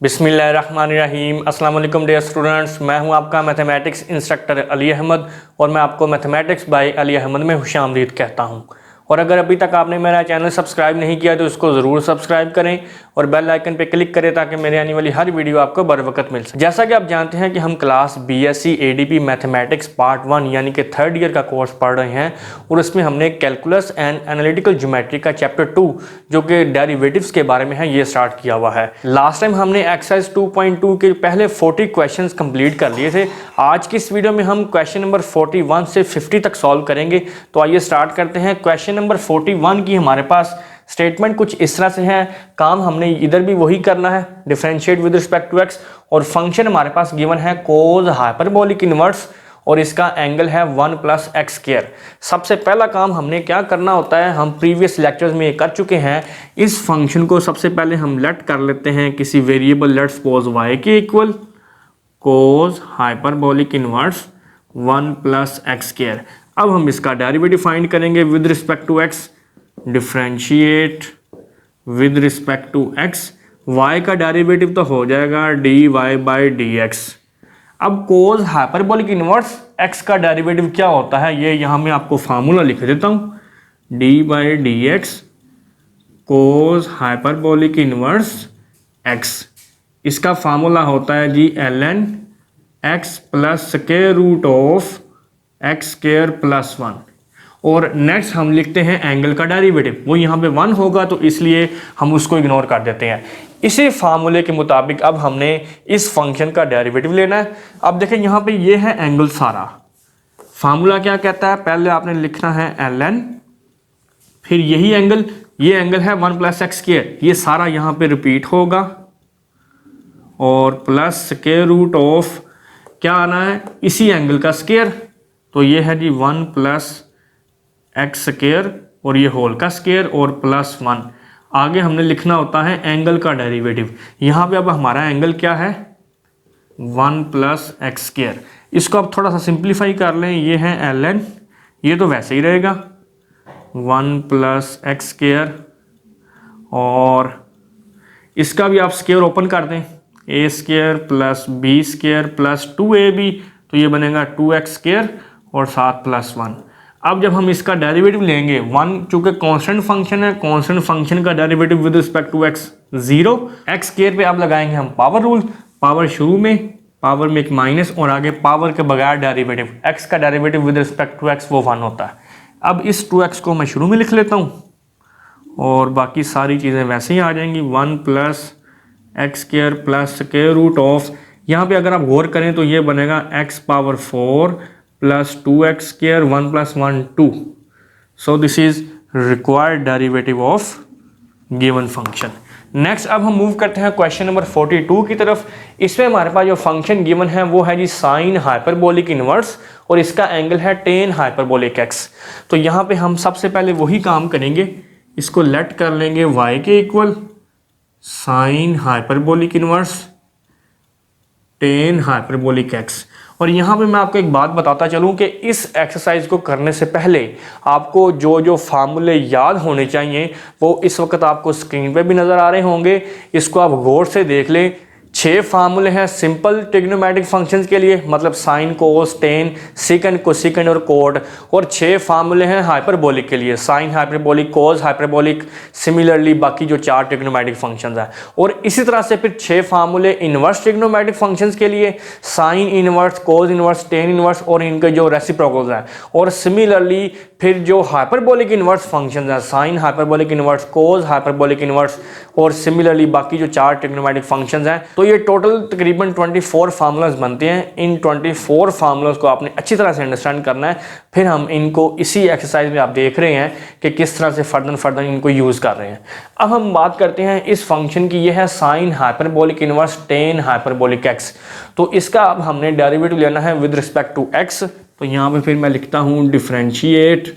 बिस्मिल्लाहिर्रहमानिर्रहीम। अस्सलाम वालेकुम डियर स्टूडेंट्स, मैं हूं आपका मैथमेटिक्स इंस्ट्रक्टर अली अहमद और मैं आपको मैथमेटिक्स बाय अली अहमद में खुशामदीद कहता हूं। और अगर अभी तक आपने मेरा चैनल सब्सक्राइब नहीं किया तो इसको ज़रूर सब्सक्राइब करें और बेल आइकन पे क्लिक करें ताकि मेरे आने वाली हर वीडियो आपको बर वक्त मिल सके। जैसा कि आप जानते हैं कि हम class BSc ADP mathematics part 1 यानी कि थर्ड ईयर का कोर्स पढ़ रहे हैं और इसमें हमने कैलकुलस एंड एनालिटिकल ज्योमेट्री का चैप्टर 2 जो कि डेरिवेटिव्स के बारे में है ये स्टार्ट किया हुआ है। लास्ट टाइम हमने एक्सरसाइज 2.2 के पहले 40 क्वेश्चंस कंप्लीट कर लिए थे। आज की इस वीडियो में हम क्वेश्चन नंबर 41 से 50 तक सॉल्व करेंगे। तो आइए स्टार्ट करते हैं। क्वेश्चन नंबर 41 की हमारे पास स्टेटमेंट कुछ इस तरह से है। काम हमने इधर भी वही करना है, differentiate with respect to X, और फंक्शन हमारे पास गिवन है कोस हाइपरबोलिक इनवर्स और इसका एंगल है 1 + x²। सबसे पहला काम हमने क्या करना होता है, हम प्रीवियस लेक्चर्स में ये कर चुके हैं। इस फंक्शन को सबसे पहले हम लेट कर लेते हैं किसी वेरिएबल, लेट सपोज y के equal cos hyperbolic inverse 1 + x²। अब हम इसका डेरिवेटिव फाइंड करेंगे with respect to x। Differentiate with respect to x, y का डेरिवेटिव तो हो जाएगा dy/dx। अब कोस हाइपरबोलिक इनवर्स x का डेरिवेटिव क्या होता है, ये यहाँ मैं आपको फार्मूला लिख देता हूँ। dy/dx कोस हाइपरबोलिक इनवर्स x, इसका फार्मूला होता है जी ln x + √(x² + 1)। और नेक्स्ट हम लिखते हैं एंगल का डेरिवेटिव, वो यहाँ पे 1 होगा तो इसलिए हम उसको इग्नोर कर देते हैं। इसी फार्मूले के मुताबिक अब हमने इस फंक्शन का डेरिवेटिव लेना है। अब देखें यहाँ पे ये है एंगल सारा। फार्मूला क्या कहता है, पहले आपने लिखना है ln, फिर यही एंगल, ये एंगल है 1 + x², ये सारा यहाँ पे रिपीट होगा और प्लस √(, क्या आना है, इसी एंगल का स्क्वायर, तो ये है जी 1 + x² और ये होल का स्क्वायर और +1। आगे हमने लिखना होता है एंगल का डेरिवेटिव। यहाँ पे अब हमारा एंगल क्या है 1 + x²। इसको अब थोड़ा सा सिंप्लीफाई कर लें, ये है ln, ये तो वैसे ही रहेगा 1 + x², और इसका भी आप स्क्वायर ओपन कर दें, a² + b² + 2ab, तो ये बनेगा 2x² और साथ +1। अब जब हम इसका डेरिवेटिव लेंगे 1, चूंकि कांस्टेंट फंक्शन है, कांस्टेंट फंक्शन का derivative with respect to x 0, x² पे अब लगाएंगे हम पावर रूल। पावर शुरू में, पावर में एक माइनस और आगे पावर के बगैर डेरिवेटिव, x का derivative with respect to x वो 1 होता है। अब इस 2x को मैं शुरू में लिख लेता हूँ और बाकी सारी चीज़ें वैसे ही आ जाएंगी। 1 + x² + यहाँ पे अगर आप गौर करें तो ये बनेगा x⁴ + 2x², 1 + 1 2। So this is required derivative of given function. Next अब हम मूव करते हैं क्वेश्चन नंबर 42 की तरफ। इसमें हमारे पास जो फंक्शन गिवन है वो है जी साइन हाइपरबोलिक इनवर्स और इसका एंगल है टेन हाइपरबोलिक x। तो यहाँ पे हम सबसे पहले वही काम करेंगे, इसको लेट कर लेंगे y के equal sign hyperbolic inverse tan hyperbolic x। और यहाँ पे मैं आपको एक बात बताता चलूँ कि इस एक्सरसाइज को करने से पहले आपको जो जो फार्मूले याद होने चाहिए वो इस वक्त आपको स्क्रीन पे भी नज़र आ रहे होंगे। इसको आप गौर से देख लें। 6 फार्मूले हैं सिंपल ट्रिग्नोमेट्रिक फंक्शंस के लिए, मतलब साइन, कोस, टेन, सेकंड, कोसेकंड और कोट, और 6 फार्मूले हैं हाइपरबोलिक के लिए, sine hyperbolic, cos hyperbolic, similarly बाकी जो 4 ट्रिग्नोमेट्रिक फंक्शंस हैं। और इसी तरह से फिर 6 फार्मूले इनवर्स ट्रिग्नोमेट्रिक फंक्शंस के लिए, sine inverse, cos inverse, tan inverse और इनके जो रेसिप्रोकल्स हैं। और सिमिलरली फिर जो हाइपरबोलिक इनवर्स फंक्शंस हैं, साइन हाइपरबोलिक इनवर्स, कोस हाइपरबोलिक इनवर्स और सिमिलरली बाकी जो 4 ट्रिग्नोमेट्रिक फंक्शंस हैं। तो ये टोटल तकरीबन 24 फार्मूलाज बनते हैं। इन 24 फार्मूलाज को आपने अच्छी तरह से अंडरस्टैंड करना है। फिर हम इनको इसी एक्सरसाइज में आप देख रहे हैं कि किस तरह से फर्दर इनको यूज़ कर रहे हैं। अब हम बात करते हैं इस फंक्शन की, ये है sign hyperbolic inverse tan hyperbolic x। तो इसका अब हमने डेरिवेटिव लेना है विद रिस्पेक्ट टू x। तो यहाँ पे फिर मैं लिखता हूँ differentiate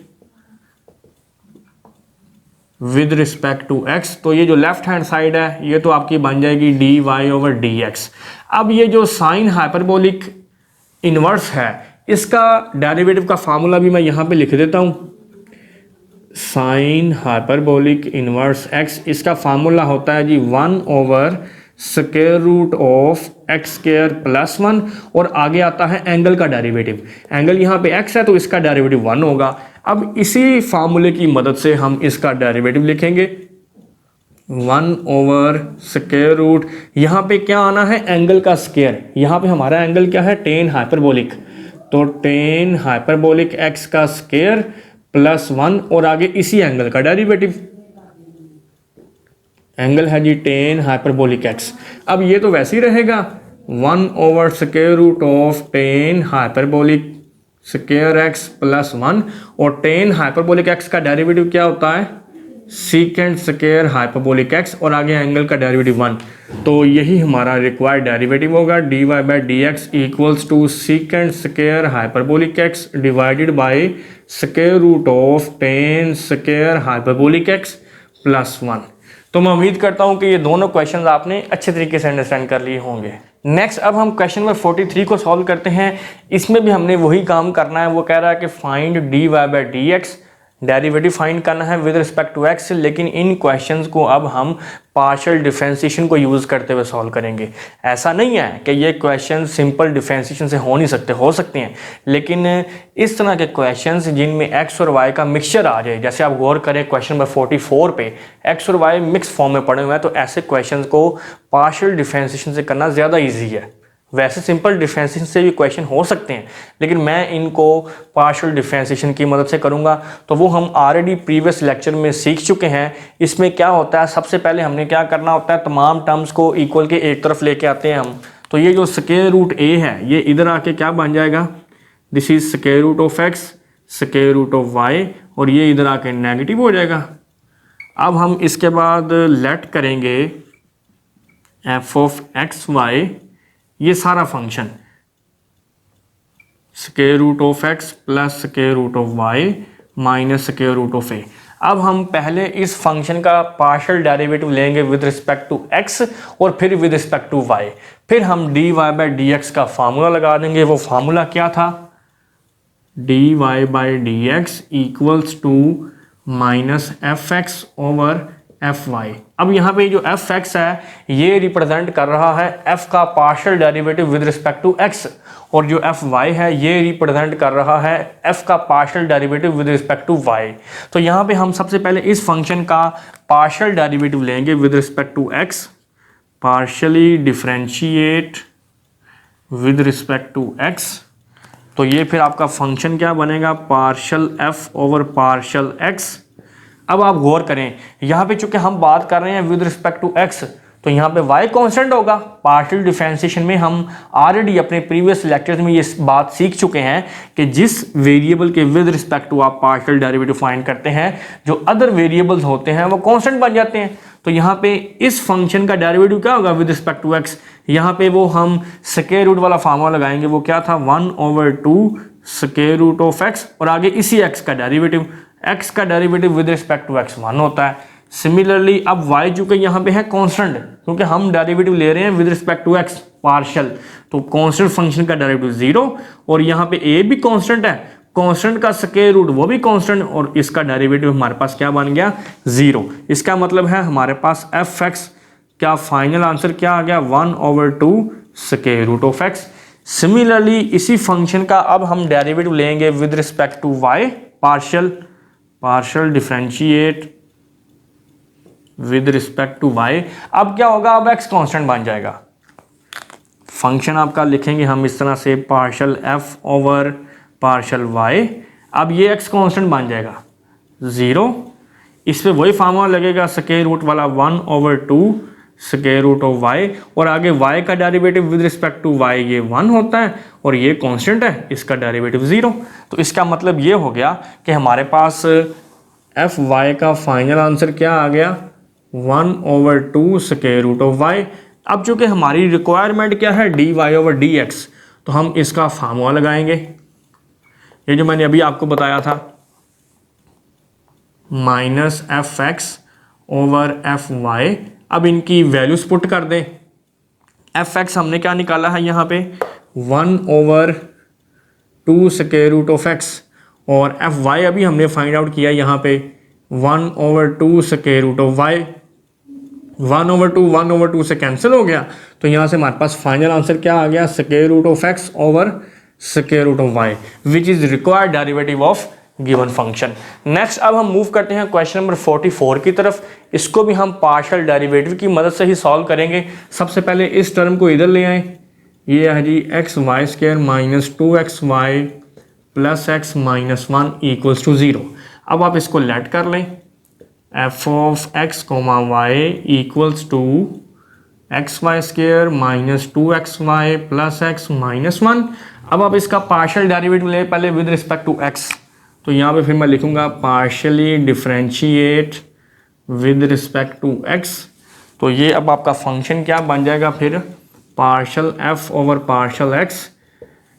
with respect to x। तो ये जो लेफ्ट हैंड साइड है ये तो आपकी बन जाएगी dy/dx। अब ये जो साइन हाइपरबोलिक इनवर्स है इसका डेरिवेटिव का फार्मूला भी मैं यहाँ पे लिख देता हूँ। साइन हाइपरबोलिक इनवर्स x, इसका फार्मूला होता है जी 1/sin² square root of X square plus 1 और आगे आता है एंगल का डेरिवेटिव। एंगल यहाँ पे x है तो इसका डेरिवेटिव 1 होगा। अब इसी फार्मूले की मदद से हम इसका डेरिवेटिव लिखेंगे 1 ओवर स्क्वायर रूट, यहाँ पे क्या आना है एंगल का स्क्वायर, यहाँ पे हमारा एंगल क्या है टेन हाइपरबोलिक, तो टेन हाइपरबोलिक x का स्क्वायर प्लस 1 और आगे इसी एंगल का डेरिवेटिव, एंगल है जी टेन हाइपरबोलिक x। अब ये तो वैसे ही रहेगा 1 over square root of tan hyperbolic square x plus 1 और टेन हाइपरबोलिक x का डेरिवेटिव क्या होता है सीकेंड स्क्वायर हाइपरबोलिक x और आगे एंगल का डेरिवेटिव 1। तो यही हमारा रिक्वायर्ड डेरिवेटिव होगा dy by D x equals to secant square hyperbolic x divided by square root of tan square hyperbolic x plus 1। तो मैं उम्मीद करता हूं कि ये दोनों क्वेश्चंस आपने अच्छे तरीके से अंडरस्टैंड कर लिए होंगे। नेक्स्ट अब हम क्वेश्चन नंबर 43 को सॉल्व करते हैं। इसमें भी हमने वही काम करना है, वो कह रहा है कि find dy by D x, derivative find करना है विद रिस्पेक्ट टू x, लेकिन इन क्वेश्चंस को अब हम पार्शियल डिफरेंशिएशन को यूज़ करते हुए सॉल्व करेंगे। ऐसा नहीं है कि ये क्वेश्चन सिंपल डिफरेंशिएशन से हो नहीं सकते, हो सकते हैं, लेकिन इस तरह के क्वेश्चंस जिनमें x और y का मिक्सचर आ जाए, जैसे आप गौर करें क्वेश्चन नंबर 44 पे x और y मिक्स फॉर्म में पड़े हुए हैं, तो ऐसे क्वेश्चन को पार्शियल डिफरेंशिएशन से करना ज़्यादा ईजी है। वैसे सिंपल डिफरेंशिएशन से भी क्वेश्चन हो सकते हैं, लेकिन मैं इनको पार्शियल डिफरेंशिएशन की मदद से करूंगा। तो वो हम ऑलरेडी प्रीवियस लेक्चर में सीख चुके हैं। इसमें क्या होता है, सबसे पहले हमने क्या करना होता है, तमाम टर्म्स को इक्वल के एक तरफ लेके आते हैं हम। तो ये जो स्क्वायर रूट a है ये इधर आके क्या बन जाएगा, this is square root of x square root of y, और ये इधर आके नेगेटिव हो जाएगा। अब हम इसके बाद लेट करेंगे f ऑफ एक्स वाई, ये सारा function square root of x plus square root of y minus square root of a। अब हम पहले इस फंक्शन का पार्शियल डेरिवेटिव लेंगे विद रिस्पेक्ट टू x और फिर विद रिस्पेक्ट टू y, फिर हम dy बाई डी एक्स का फार्मूला लगा देंगे। वो फार्मूला क्या था, dy by D x equals to minus F x over F Y. अब यहाँ पे जो एफ एक्स है ये रिप्रेजेंट कर रहा है f का partial derivative with respect to x, और जो एफ वाई है ये रिप्रेजेंट कर रहा है f का partial derivative with respect to y। तो यहाँ पे हम सबसे पहले इस फंक्शन का पार्शियल डेरिवेटिव लेंगे with respect to x, partially differentiate with respect to x। तो ये फिर आपका फंक्शन क्या बनेगा, partial f over partial x। अब आप गौर करें यहाँ पे चूंकि हम बात कर रहे हैं विद रिस्पेक्ट टू x, तो यहाँ पे y कांस्टेंट होगा। पार्शियल डिफरेंशिएशन में हम ऑलरेडी अपने प्रीवियस लेक्चर्स में ये बात सीख चुके हैं कि जिस वेरिएबल के विद रिस्पेक्ट टू आप पार्शियल डेरिवेटिव फाइंड करते हैं, जो अदर वेरिएबल्स होते हैं वो कांस्टेंट बन जाते हैं। तो यहाँ पे इस फंक्शन का डेरिवेटिव क्या होगा विद रिस्पेक्ट टू x, यहाँ पे वो हम स्क्वायर रूट वाला फार्मूला लगाएंगे। वो क्या था 1 over 2 square root of x और आगे इसी x का डेरिवेटिव, x का derivative with respect to x 1 होता है। सिमिलरली अब y चूंकि यहाँ पे है कांस्टेंट, क्योंकि हम डेरिवेटिव ले रहे हैं with respect to x partial, तो कांस्टेंट फंक्शन का डेरिवेटिव 0, और यहाँ पे a भी कांस्टेंट है, कांस्टेंट का स्क्वायर रूट वो भी कांस्टेंट, और इसका डेरिवेटिव हमारे पास क्या बन गया 0। इसका मतलब है हमारे पास एफ एक्स क्या फाइनल आंसर क्या आ गया 1 over 2 square root of x। Similarly इसी फंक्शन का अब हम डेरिवेटिव लेंगे with respect to y, partial differentiate with respect to y। अब क्या होगा, अब x कांस्टेंट बन जाएगा। फंक्शन आपका लिखेंगे हम इस तरह से partial f over partial y। अब ये x कांस्टेंट बन जाएगा 0, इस पे वही फार्मूला लगेगा स्क्वायर रूट वाला 1 over 2 square root of y, और आगे y का derivative with respect to y ये 1 होता है और ये कांस्टेंट है, इसका डेरिवेटिव 0। तो इसका मतलब ये हो गया कि हमारे पास एफ वाई का फाइनल आंसर क्या आ गया 1 over 2 square root of y। अब चूंकि हमारी रिक्वायरमेंट क्या है dy ओवर dx, तो हम इसका फार्मूला लगाएंगे, ये जो मैंने अभी आपको बताया था, minus F x over F Y. अब इनकी वैल्यूज पुट कर दें। एफ एक्स हमने क्या निकाला है यहाँ पे 1 over 2 square root of X, और एफ वाई अभी हमने फाइंड आउट किया यहाँ पे 1 over 2 square root of Y 1/2 से कैंसिल हो गया, तो यहाँ से हमारे पास फाइनल आंसर क्या आ गया, square root of X over square root of Y which is required derivative of given function. Next अब हम मूव करते हैं क्वेश्चन नंबर 44 की तरफ। इसको भी हम पार्शियल डेरिवेटिव की मदद से ही सॉल्व करेंगे। सबसे पहले इस टर्म को इधर ले आएँ, ये है जी x y square minus 2xy plus x minus 1 equals to 0। अब आप इसको लेट कर लें, f of x comma y equals to x y square minus 2xy plus x minus 1। अब आप इसका पार्शियल डेरिवेटिव ले पहले विद रिस्पेक्ट टू एक्स, तो यहाँ पे फिर मैं लिखूँगा partially differentiate with respect to x. तो ये अब आपका फंक्शन क्या बन जाएगा फिर, partial F over partial X.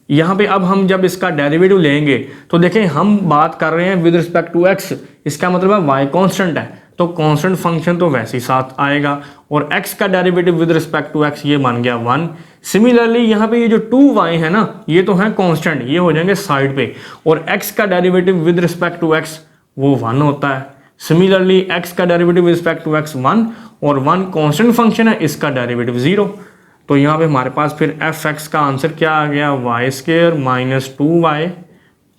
यहाँ पे अब हम जब इसका डेरिवेटिव लेंगे तो देखें हम बात कर रहे हैं विद रिस्पेक्ट टू एक्स, इसका मतलब है वाई कांस्टेंट है, तो कांस्टेंट फंक्शन तो वैसे ही साथ आएगा, और x का derivative with respect to x ये बन गया 1। सिमिलरली यहाँ पे ये जो 2y है ना, ये तो है कांस्टेंट, ये हो जाएंगे साइड पे, और x का derivative with respect to x वो 1 होता है। सिमिलरली x का derivative with respect to x 1, और 1 कांस्टेंट फंक्शन है, इसका डेरिवेटिव 0। तो यहाँ पे हमारे पास फिर f(x) का आंसर क्या आ गया, Y square minus 2y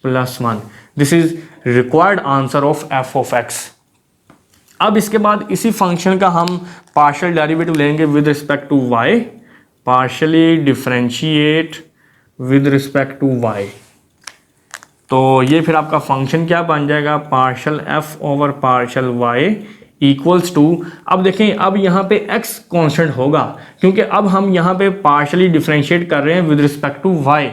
plus 1। This is required answer of f of x। अब इसके बाद इसी फंक्शन का हम पार्शियल डेरिवेटिव लेंगे with respect to y, partially differentiate with respect to y। तो ये फिर आपका फंक्शन क्या बन जाएगा, partial f over partial y equals to, अब देखें अब यहाँ पे x कांस्टेंट होगा, क्योंकि अब हम यहाँ पे पार्शियली डिफरेंशिएट कर रहे हैं विद रिस्पेक्ट टू y।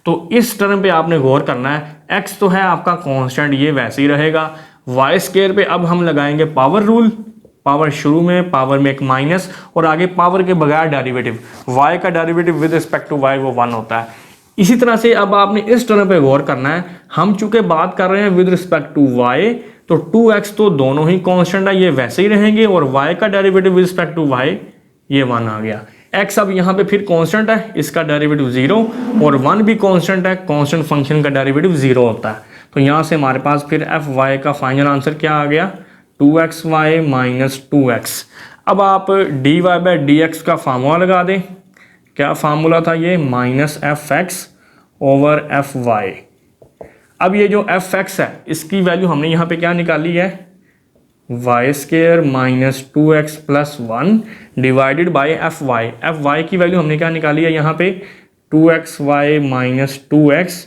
तो इस टर्म पे आपने गौर करना है, x तो है आपका कांस्टेंट, ये वैसे ही रहेगा। वाई स्क्वायर पे अब हम लगाएंगे पावर रूल, पावर शुरू में, पावर में एक माइनस, और आगे पावर के बगैर डेरिवेटिव, y का derivative with respect to y वो 1 होता है। इसी तरह से अब आपने इस टर्म पे गौर करना है, हम चूंकि बात कर रहे हैं विद रिस्पेक्ट टू y, तो 2x तो दोनों ही कांस्टेंट है, ये वैसे ही रहेंगे, और y का derivative with respect to y ये 1 आ गया। x अब यहाँ पे फिर कांस्टेंट है, इसका डेरिवेटिव 0, और 1 भी कांस्टेंट है, कांस्टेंट फंक्शन का डेरिवेटिव 0 होता है। तो यहाँ से हमारे पास फिर fy का फाइनल आंसर क्या आ गया, 2xy माइनस 2x। अब आप dy बाई dx का फार्मूला लगा दें, क्या फार्मूला था ये, माइनस fx ओवर fy। अब ये जो fx है इसकी वैल्यू हमने यहाँ पे क्या निकाली है, Y square minus 2x plus 1 divided by fy की वैल्यू हमने क्या निकाली है यहाँ पे, 2xy माइनस 2x।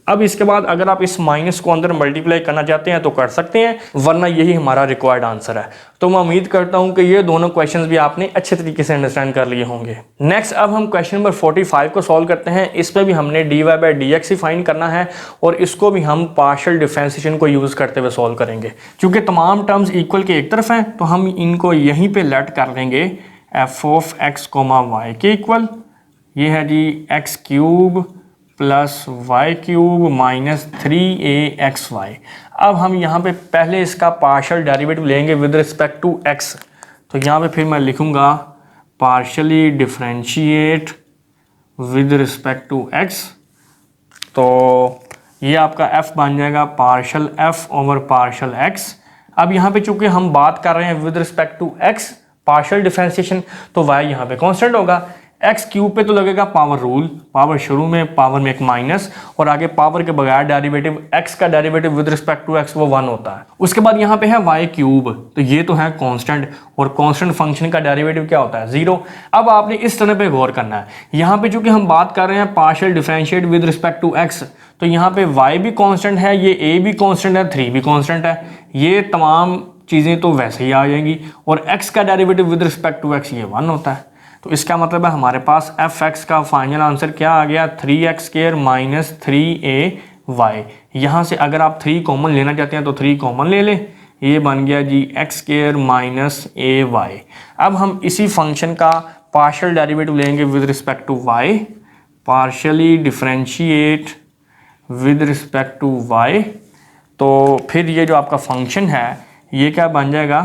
अब इसके बाद अगर आप इस माइनस को अंदर मल्टीप्लाई करना चाहते हैं तो कर सकते हैं, वरना यही हमारा रिक्वायर्ड आंसर है। तो मैं उम्मीद करता हूं कि ये दोनों क्वेश्चंस भी आपने अच्छे तरीके से अंडरस्टैंड कर लिए होंगे। नेक्स्ट अब हम क्वेश्चन नंबर 45 को सॉल्व करते हैं। इस पर भी हमने dy by dx he find करना है, और इसको भी हम पार्शियल डिफरेंशिएशन को यूज़ करते हुए सॉल्व करेंगे। क्योंकि तमाम टर्म्स इक्वल के एक तरफ हैं, तो हम इनको यहीं पर लेट कर लेंगे f of x comma y के इक्वल। ये है जी x cube plus y cube minus 3axy। अब हम यहाँ पे पहले इसका पार्शियल डेरिवेटिव लेंगे विद रिस्पेक्ट टू x। तो यहाँ पे फिर मैं लिखूँगा partially differentiate with respect to x। तो ये आपका f बन जाएगा partial f over partial x। अब यहाँ पे चूँकि हम बात कर रहे हैं with respect to x partial differentiation, तो y यहाँ पे कांस्टेंट होगा। एक्स क्यूब पे तो लगेगा पावर रूल, पावर शुरू में, पावर में एक माइनस, और आगे पावर के बगैर डेरिवेटिव, एक्स का derivative with respect to X वो 1 होता है। उसके बाद यहाँ पे है वाई क्यूब, तो ये तो है कांस्टेंट, और कांस्टेंट फंक्शन का डेरिवेटिव क्या होता है, 0। अब आपने इस तरह पे गौर करना है, यहाँ पे चूंकि हम बात कर रहे हैं partial differentiate with respect to x, तो यहाँ पे वाई भी कांस्टेंट है, ये ए भी कांस्टेंट है, 3 भी कांस्टेंट है, ये तमाम चीज़ें तो वैसे ही आ जाएंगी, और एक्स का derivative with respect to x ये 1 होता है। तो इसका मतलब है हमारे पास fx का फाइनल आंसर क्या आ गया, 3x स्क्वायर माइनस 3ay। यहाँ से अगर आप 3 कॉमन लेना चाहते हैं तो 3 कॉमन ले लें, ये बन गया जी x स्क्वायर माइनस ay। अब हम इसी फंक्शन का पार्शियल डेरिवेटिव लेंगे with respect to y, partially differentiate with respect to y। तो फिर ये जो आपका फंक्शन है ये क्या बन जाएगा,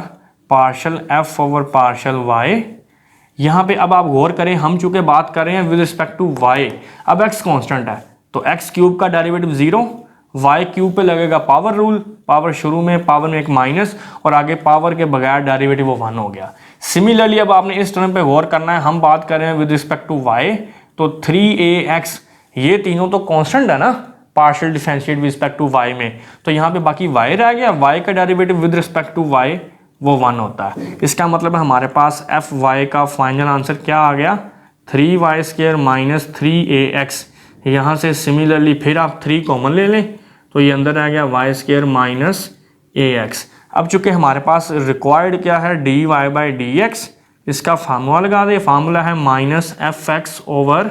partial f over partial y। यहाँ पे अब आप गौर करें, हम चूंकि बात कर रहे हैं विद रिस्पेक्ट टू y, अब x कांस्टेंट है, तो x क्यूब का डेरिवेटिव 0, वाई क्यूब पे लगेगा पावर रूल, पावर शुरू में पावर में एक माइनस और आगे पावर के बगैर डेरिवेटिव वो 1 हो गया। सिमिलरली अब आपने इस टर्म पे गौर करना है, हम बात कर रहे हैं विद रिस्पेक्ट टू वाई, तो 3ax ये तीनों तो कांस्टेंट है ना partial differentiate with respect to y में, तो यहाँ पे बाकी y रह गया, y का derivative with respect to y वो 1 होता है। इसका मतलब है हमारे पास एफ वाई का फाइनल आंसर क्या आ गया, 3y² माइनस 3ax। यहाँ से सिमिलरली फिर आप 3 कॉमन ले लें तो ये अंदर आ गया y² माइनस ax। अब चूंकि हमारे पास रिक्वायर्ड क्या है dy बाई dx, इसका फार्मूला लगा दे, फार्मूला है minus F x over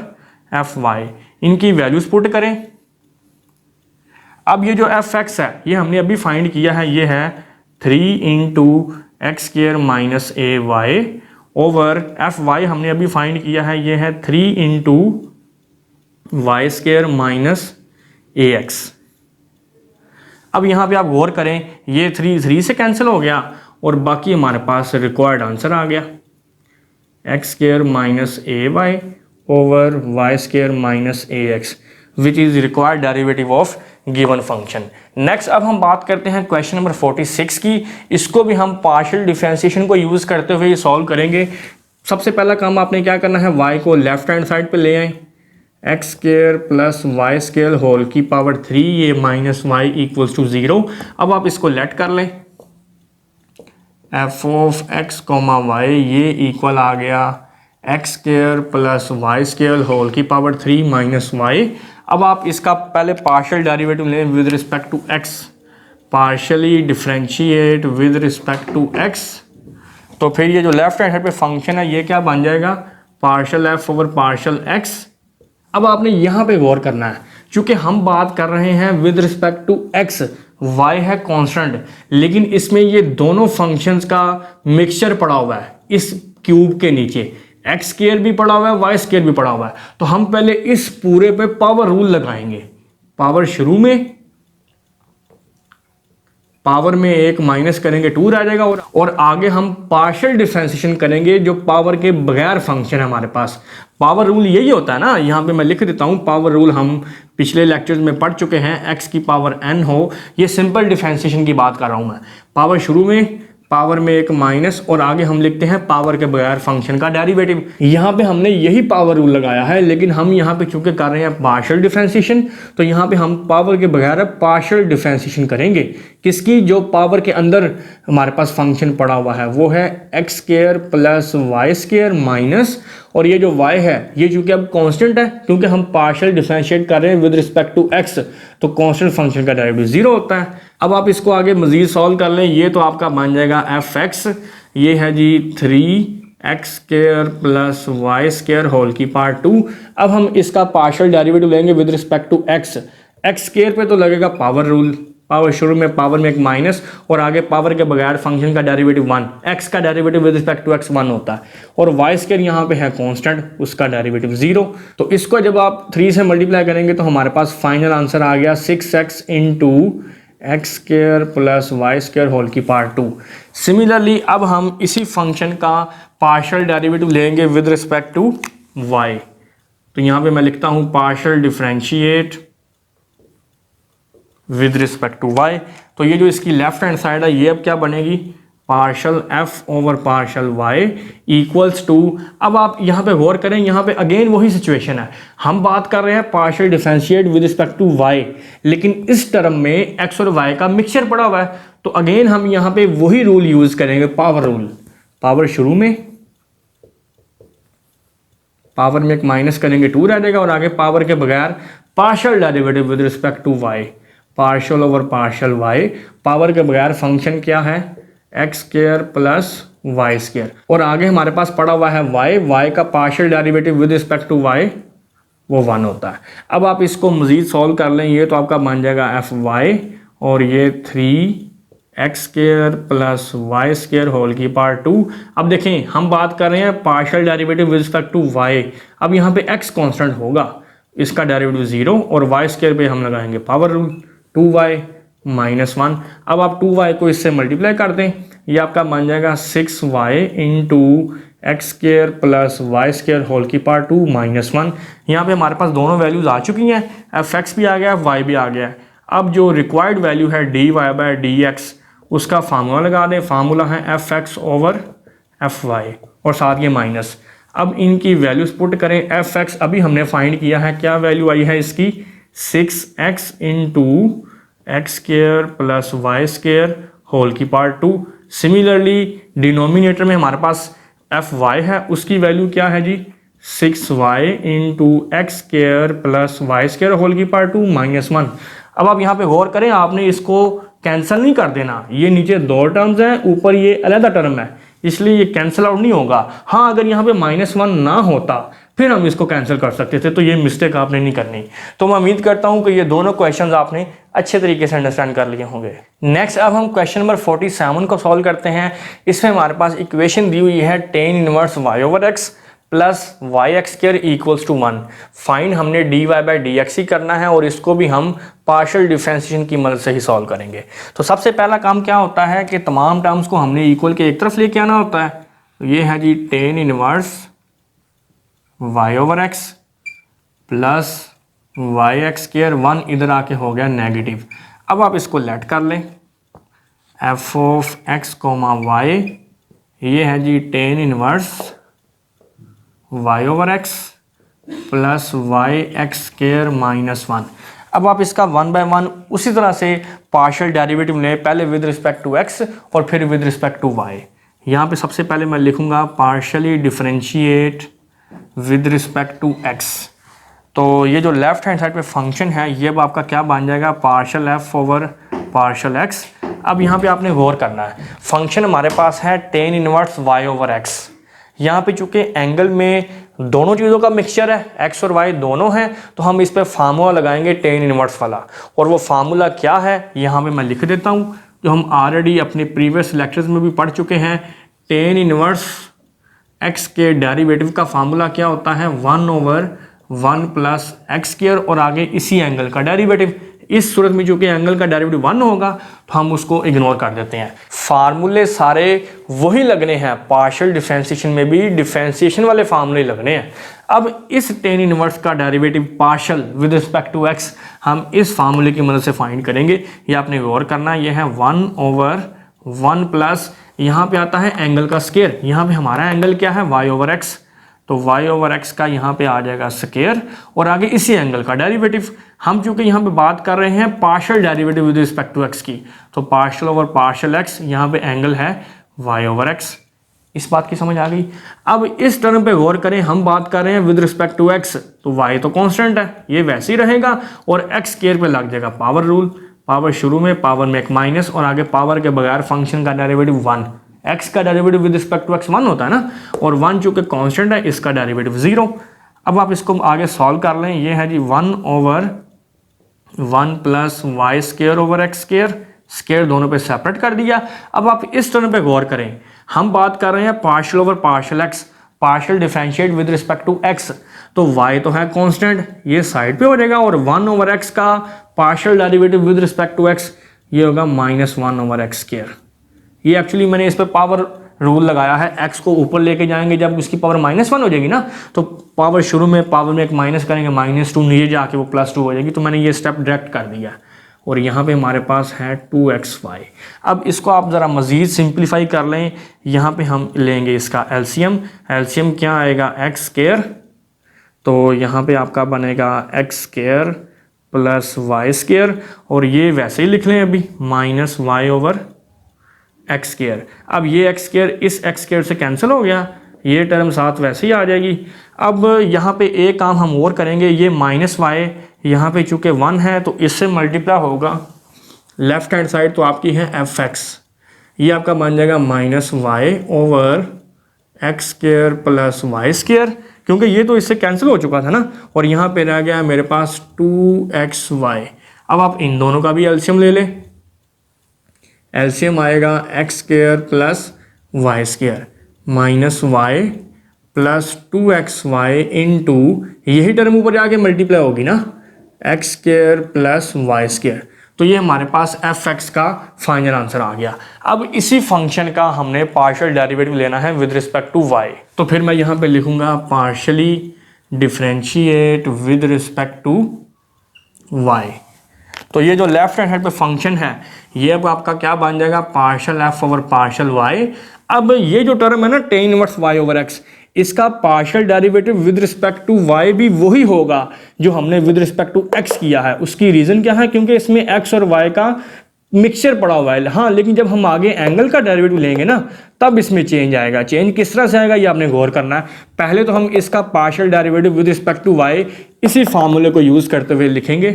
F y. इनकी वैल्यूज पुट करें। अब ये जो एफ एक्स है ये हमने अभी फाइंड किया है, ये है 3 into x² minus a y over F Y हमने अभी फाइंड किया है, ये है 3 into y² minus a x. अब यहाँ पे आप गौर करें, ये 3 से कैंसिल हो गया और बाकी हमारे पास रिक्वायर्ड आंसर आ गया x² minus a y over y² minus a x which is required derivative of given function. Next अब हम बात करते हैं क्वेश्चन नंबर 46 की। इसको भी हम पार्शियल डिफरेंशिएशन को यूज़ करते हुए सॉल्व करेंगे। सबसे पहला काम आपने क्या करना है, y को लेफ्ट हैंड साइड पे ले आए, x² प्लस y² होल की पावर 3 ये माइनस वाई इक्वल्स टू 0। अब आप इसको लेट कर लें, f of x comma y ये इक्वल आ गया x² प्लस y² होल की पावर 3 माइनस वाई। अब आप इसका पहले पार्शियल डेरिवेटिव लें with respect to x, partially differentiate with respect to x, तो फिर ये जो लेफ्ट हैंड साइड पे फंक्शन है ये क्या बन जाएगा, partial f over partial x। अब आपने यहाँ पे गौर करना है, क्योंकि हम बात कर रहे हैं with respect to x, y है कांस्टेंट, लेकिन इसमें ये दोनों फंक्शंस का मिक्सचर पड़ा हुआ है इस क्यूब के नीचे, x² भी पड़ा हुआ है y² भी पड़ा हुआ है। तो हम पहले इस पूरे पे पावर रूल लगाएंगे, पावर शुरू में पावर में एक माइनस करेंगे 2 रह जाएगा और आगे हम पार्शियल डिफरेंशिएशन करेंगे जो पावर के बगैर फंक्शन है हमारे पास। पावर रूल यही होता है ना, यहाँ पे मैं लिख देता हूँ, पावर रूल हम पिछले लेक्चर्स में पढ़ चुके हैं, x की पावर n हो, ये सिंपल डिफरेंशिएशन की बात कर रहा हूँ मैं। पावर शुरू में पावर में एक माइनस और आगे हम लिखते हैं पावर के बगैर फंक्शन का डेरिवेटिव। यहाँ पे हमने यही पावर रूल लगाया है, लेकिन हम यहाँ पे चूंकि कर रहे हैं पार्शियल डिफरेंशिएशन, तो यहाँ पे हम पावर के बगैर पार्शियल डिफरेंशिएशन करेंगे। किसकी, जो पावर के अंदर हमारे पास फंक्शन पड़ा हुआ है वो है x² प्लस y² माइनस, और ये जो y है ये चूंकि अब कांस्टेंट है, क्योंकि हम पार्शियल डिफरेंशिएट कर रहे हैं विद रिस्पेक्ट टू x, तो कांस्टेंट फंक्शन का डेरिवेटिव 0 होता है। अब आप इसको आगे मजीद सॉल्व कर लें, ये तो आपका बन जाएगा एफ एक्स, ये है जी 3x² प्लस y² होल की पावर 2। अब हम इसका पार्शियल डेरिवेटिव लेंगे with respect to x, x² पे तो लगेगा पावर रूल, पावर शुरू में पावर में एक माइनस और आगे पावर के बगैर फंक्शन का डेरिवेटिव 1, x का derivative with respect to x 1 होता है, और y² यहाँ पे है कांस्टेंट, उसका डेरिवेटिव 0। तो इसको जब आप 3 से मल्टीप्लाई करेंगे तो हमारे पास फाइनल आंसर आ गया 6x into x² plus y² whole की पावर 2। सिमिलरली अब हम इसी फंक्शन का पार्शियल डेरिवेटिव लेंगे विद रिस्पेक्ट टू y, तो यहाँ पे मैं लिखता हूँ partial differentiate with respect to y। तो ये जो इसकी लेफ्ट हैंड साइड है ये अब क्या बनेगी, partial f over partial y equals to, अब आप यहाँ पे गौर करें, यहाँ पे अगेन वही सिचुएशन है, हम बात कर रहे हैं partial differentiate with respect to y, लेकिन इस टर्म में x और y का मिक्सचर पड़ा हुआ है, तो अगेन हम यहाँ पे वही रूल यूज करेंगे, पावर रूल। पावर शुरू में पावर में एक माइनस करेंगे 2 रह जाएगा और आगे पावर के बगैर partial derivative with respect to y, partial over partial y, power के बगैर फंक्शन क्या है x² प्लस y², और आगे हमारे पास पड़ा हुआ है y का partial derivative with respect to y वो 1 होता है। अब आप इसको मजीद सॉल्व कर लें, ये तो आपका बन जाएगा fy और ये 3x² प्लस y² होल की पावर 2। अब देखें हम बात कर रहे हैं partial derivative with respect to y, अब यहाँ पे x कांस्टेंट होगा, इसका डेरिवेटिव 0 और y² पे हम लगाएंगे पावर रूल 2y माइनस 1। अब आप 2y को इससे मल्टीप्लाई कर दें, ये आपका बन जाएगा 6y into x² plus y² whole की पावर 2 माइनस 1। यहाँ पे हमारे पास दोनों वैल्यूज आ चुकी हैं, एफ एक्स भी आ गया, y भी आ गया है। अब जो रिक्वायर्ड वैल्यू है dy बाई डी एक्स, उसका फार्मूला लगा दें। फार्मूला है f x over F y और साथ ये माइनस। अब इनकी वैल्यूज पुट करें। एफ एक्स अभी हमने फाइंड किया है, क्या वैल्यू आई है इसकी 6x into x square plus y square whole की पावर 2। सिमिलरली डिनोमिनेटर में हमारे पास एफ वाई है, उसकी वैल्यू क्या है जी 6y into x square plus y square whole की पावर 2 -1। अब आप यहाँ पे गौर करें, आपने इसको कैंसिल नहीं कर देना। ये नीचे दो टर्म्स हैं, ऊपर ये अलग टर्म है, इसलिए ये कैंसिल आउट नहीं होगा। हाँ, अगर यहाँ पे -1 ना होता फिर हम इसको कैंसिल कर सकते थे, तो ये मिस्टेक आपने नहीं करनी। तो मैं उम्मीद करता हूँ कि ये दोनों क्वेश्चंस आपने अच्छे तरीके से अंडरस्टैंड कर लिए होंगे। नेक्स्ट अब हम क्वेश्चन नंबर 47 को सॉल्व करते हैं। इसमें हमारे पास इक्वेशन दी हुई है tan inverse y over x plus y x square equals to 1। Find हमने dy बाई डी एक्स ही करना है और इसको भी हम पार्शियल डिफरेंशिएशन की मदद से ही सॉल्व करेंगे। तो सबसे पहला काम क्या होता है कि तमाम टर्म्स को हमने इक्वल के एक तरफ लेके आना होता है। तो ये है जी tan inverse y over x plus y x square, 1 इधर आके हो गया नेगेटिव। अब आप इसको लेट कर लें, f of x comma y, ये है जी tan inverse y over x plus y x square -1। अब आप इसका 1 बाय 1 उसी तरह से पार्शियल डेरिवेटिव लें, पहले विद रिस्पेक्ट टू x और फिर विद रिस्पेक्ट टू y। यहाँ पे सबसे पहले मैं लिखूंगा partially differentiate with respect to x। तो ये जो लेफ्ट हैंड साइड पे फंक्शन है, ये अब आपका क्या बन जाएगा partial f over partial x। अब यहाँ पे आपने गौर करना है, फंक्शन हमारे पास है tan inverse y over x। यहाँ पे चूंकि एंगल में दोनों चीज़ों का मिक्सचर है, x और y दोनों हैं, तो हम इस पे फार्मूला लगाएंगे tan इनवर्स वाला। और वो फार्मूला क्या है यहाँ पे मैं लिख देता हूँ, जो हम ऑलरेडी अपने प्रीवियस लेक्चर्स में भी पढ़ चुके हैं। tan इनवर्स x के डेरिवेटिव का फार्मूला क्या होता है 1 ओवर 1 प्लस एक्स स्क्र और आगे इसी एंगल का डेरिवेटिव। इस सूरत में जो कि एंगल का डेरिवेटिव 1 होगा तो हम उसको इग्नोर कर देते हैं। फार्मूले सारे वही लगने हैं, पार्शियल डिफरेंशिएशन में भी डिफरेंशिएशन वाले फार्मूले लगने हैं। अब इस tan इनवर्स का derivative partial with respect to x हम इस फार्मूले की मदद से फाइंड करेंगे। ये आपने गौर करना है, ये है 1 ओवर 1 प्लस यहाँ पे आता है एंगल का स्क्वायर। यहाँ पे हमारा एंगल क्या है y ओवर x, तो y ओवर x का यहाँ पे आ जाएगा स्क्वायर और आगे इसी एंगल का डेरिवेटिव। हम चूंकि यहाँ पे बात कर रहे हैं partial derivative with respect to x की, तो पार्शियल ओवर पार्शियल x, यहाँ पे एंगल है y ओवर x। इस बात की समझ आ गई। अब इस टर्म पे गौर करें, हम बात कर रहे हैं विद रिस्पेक्ट टू x, तो y तो कांस्टेंट है, ये वैसे ही रहेगा और x स्क्वायर पे लग जाएगा पावर रूल। पावर शुरू में, पावर में एक माइनस और आगे पावर के बगैर फंक्शन का डेरिवेटिव 1। x का derivative with respect to x 1 होता है ना, और 1 चूंकि कांस्टेंट है, इसका डेरिवेटिव 0। अब आप इसको आगे सॉल्व कर लें, ये है जी 1 over 1 plus y square over x square, square दोनों पे सेपरेट कर दिया। अब आप इस टर्म पे गौर करें, हम बात कर रहे हैं partial over partial x, partial differentiate with respect to x, तो y तो है कांस्टेंट, ये साइड पे हो जाएगा और 1 ओवर x का partial derivative with respect to x ये होगा -1 ओवर एक्स स्क्वायर। ये एक्चुअली मैंने इस पे पावर रूल लगाया है, x को ऊपर लेके जाएंगे, जब उसकी पावर -1 हो जाएगी ना, तो पावर शुरू में पावर में एक माइनस करेंगे, -2 नीचे जाके वो +2 हो जाएगी। तो मैंने ये स्टेप डायरेक्ट कर दिया और यहाँ पे हमारे पास है 2xy। अब इसको आप ज़रा मज़ीद सिंप्लीफाई कर लें, यहाँ पे हम लेंगे इसका एलसीएम। एलसीएम क्या आएगा x स्क्वायर, तो यहाँ पे आपका बनेगा x square plus y square और ये वैसे ही लिख लें अभी -y ओवर एक्स स्क्वायर। अब ये एक्स स्क्वायर इस एक्स स्क्वायर से कैंसिल हो गया, ये टर्म साथ वैसे ही आ जाएगी। अब यहाँ पे एक काम हम और करेंगे, ये -y यहाँ पे चूँकि 1 है तो इससे मल्टीप्लाई होगा लेफ्ट हैंड साइड, तो आपकी है f(x), ये आपका बन जाएगा -y over x square plus y square, क्योंकि ये तो इससे कैंसिल हो चुका था ना, और यहाँ पे रह गया मेरे पास 2xy। अब आप इन दोनों का भी एलसीएम ले लें, एलसीएम आएगा x square plus y square -y plus 2xy into यही टर्म ऊपर जाके मल्टीप्लाई होगी ना, x square plus y square. तो ये हमारे पास f(x) का फाइनल आंसर आ गया। अब इसी फंक्शन का हमने पार्शियल डेरिवेटिव लेना है विद रिस्पेक्ट टू y, तो फिर मैं यहाँ पे लिखूँगा partially differentiate with respect to y। तो ये जो लेफ्ट हैंड साइड पे फंक्शन है ये अब आपका क्या बन जाएगा, partial f over partial y. अब ये जो टर्म है ना tan inverse y over x, इसका partial derivative with respect to y भी वही होगा जो हमने विद रिस्पेक्ट टू एक्स किया है। उसकी रीज़न क्या है, क्योंकि इसमें एक्स और वाई का मिक्सचर पड़ा हुआ है। हाँ, लेकिन जब हम आगे एंगल का डेरिवेटिव लेंगे ना तब इसमें चेंज आएगा। चेंज किस तरह से आएगा ये आपने गौर करना है। पहले तो हम इसका partial derivative with respect to y इसी फार्मूले को यूज़ करते हुए लिखेंगे,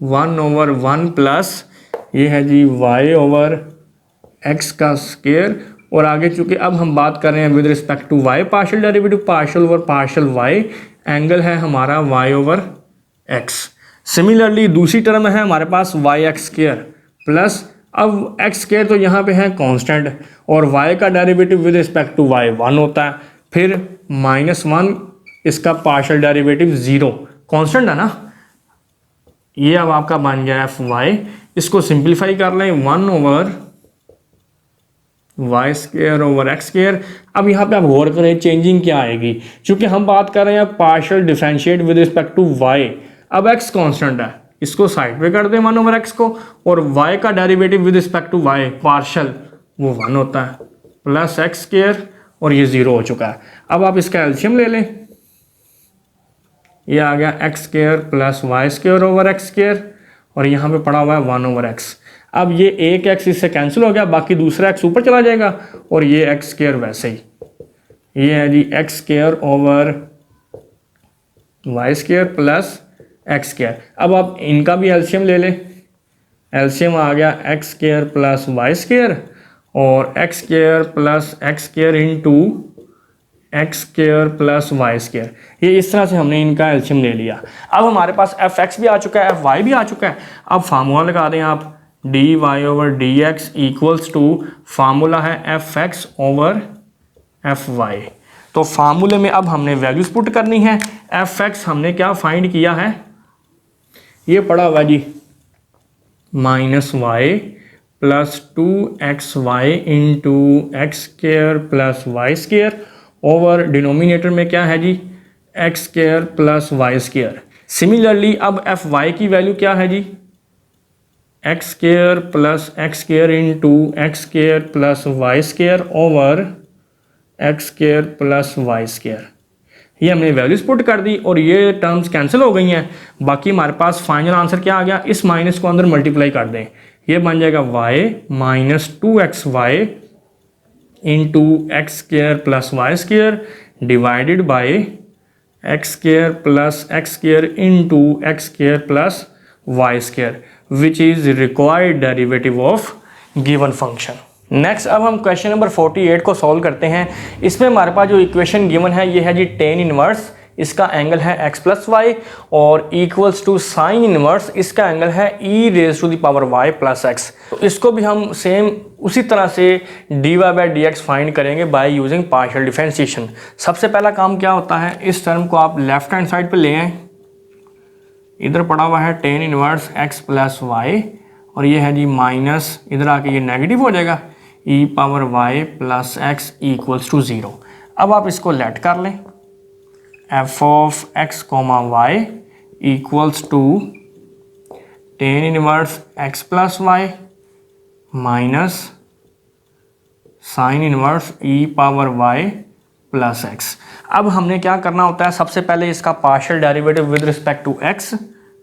1/1 प्लस ये है जी y ओवर x का स्क्वायर, और आगे चूंकि अब हम बात कर रहे हैं with respect to y, partial derivative partial over partial y, angle है हमारा y ओवर x। सिमिलरली दूसरी टर्म है हमारे पास वाई एक्स स्क्वायर प्लस, अब एक्स स्क्वायर तो यहाँ पे है कांस्टेंट और y का derivative with respect to y 1 होता है, फिर -1 इसका पार्शियल डेरिवेटिव 0, कांस्टेंट है ना। ये अब आपका बन गया एफ वाई। इसको सिंप्लीफाई कर लें, 1 over y square over x square. अब यहाँ पे आप गौर करें चेंजिंग क्या आएगी, क्योंकि हम बात कर रहे हैं partial differentiate with respect to y. अब एक्स कांस्टेंट है, इसको साइड पे कर दें 1 ओवर एक्स को, और वाई का derivative with respect to y partial वो 1 होता है प्लस एक्स स्क्वायर, और ये 0 हो चुका है। अब आप इसका एलसीएम ले लें, ये आ गया x square plus y square over x square, और यहाँ पे पड़ा हुआ है 1 ओवर एक्स। अब ये एक एक्स इससे कैंसिल हो गया, बाकी दूसरा एक्स ऊपर चला जाएगा, और ये एक्स स्क्वायर वैसे ही, ये है जी x square over y square plus x square. अब आप इनका भी एलसीएम ले लें, एलसीएम आ गया x square plus y square और x square plus x square into x square plus y square. ये इस तरह से हमने इनका एलसीएम ले लिया। अब हमारे पास एफ एक्स भी आ चुका है, एफ वाई भी आ चुका है। अब फार्मूला लगा दें आप, d y over d x equals to, formula है f x over F y. तो फार्मूले में अब हमने वैल्यूज पुट करनी है। एफ एक्स हमने क्या फाइंड किया है, ये पड़ा हुआ जी -y plus 2xy into x square plus y square, over denominator में क्या है जी x square plus y square. Similarly अब एफ वाई की वैल्यू क्या है जी, x square plus x square into x square plus y square over x square plus y square. ये हमने वैल्यूज पुट कर दी और ये टर्म्स कैंसिल हो गई हैं। बाकी हमारे पास फाइनल आंसर क्या आ गया, इस माइनस को अंदर मल्टीप्लाई कर दें, ये बन जाएगा y minus 2xy into x square plus y square divided by x square plus x square into x square plus y square, which is required derivative of given function. Next अब हम question number 48 को solve करते हैं। इसमें हमारे पास जो equation given है ये है जी टेन इनवर्स, इसका एंगल है x प्लस वाई, और इक्वल्स टू साइन इनवर्स, इसका एंगल है e raise to the power y plus x। तो इसको भी हम सेम उसी तरह से dy by D x find करेंगे बाय यूजिंग पार्शियल डिफरेंशिएशन। सबसे पहला काम क्या होता है, इस टर्म को आप लेफ्ट हैंड साइड पे ले आएँ, इधर पड़ा हुआ है tan inverse x plus y, और ये है जी माइनस, इधर आके ये नेगेटिव हो जाएगा, e power y plus x equals to 0। अब आप इसको लेट कर लें, f of x comma y equals to tan inverse x plus y minus sine inverse e power y plus x. अब हमने क्या करना होता है, सबसे पहले इसका partial derivative with respect to x,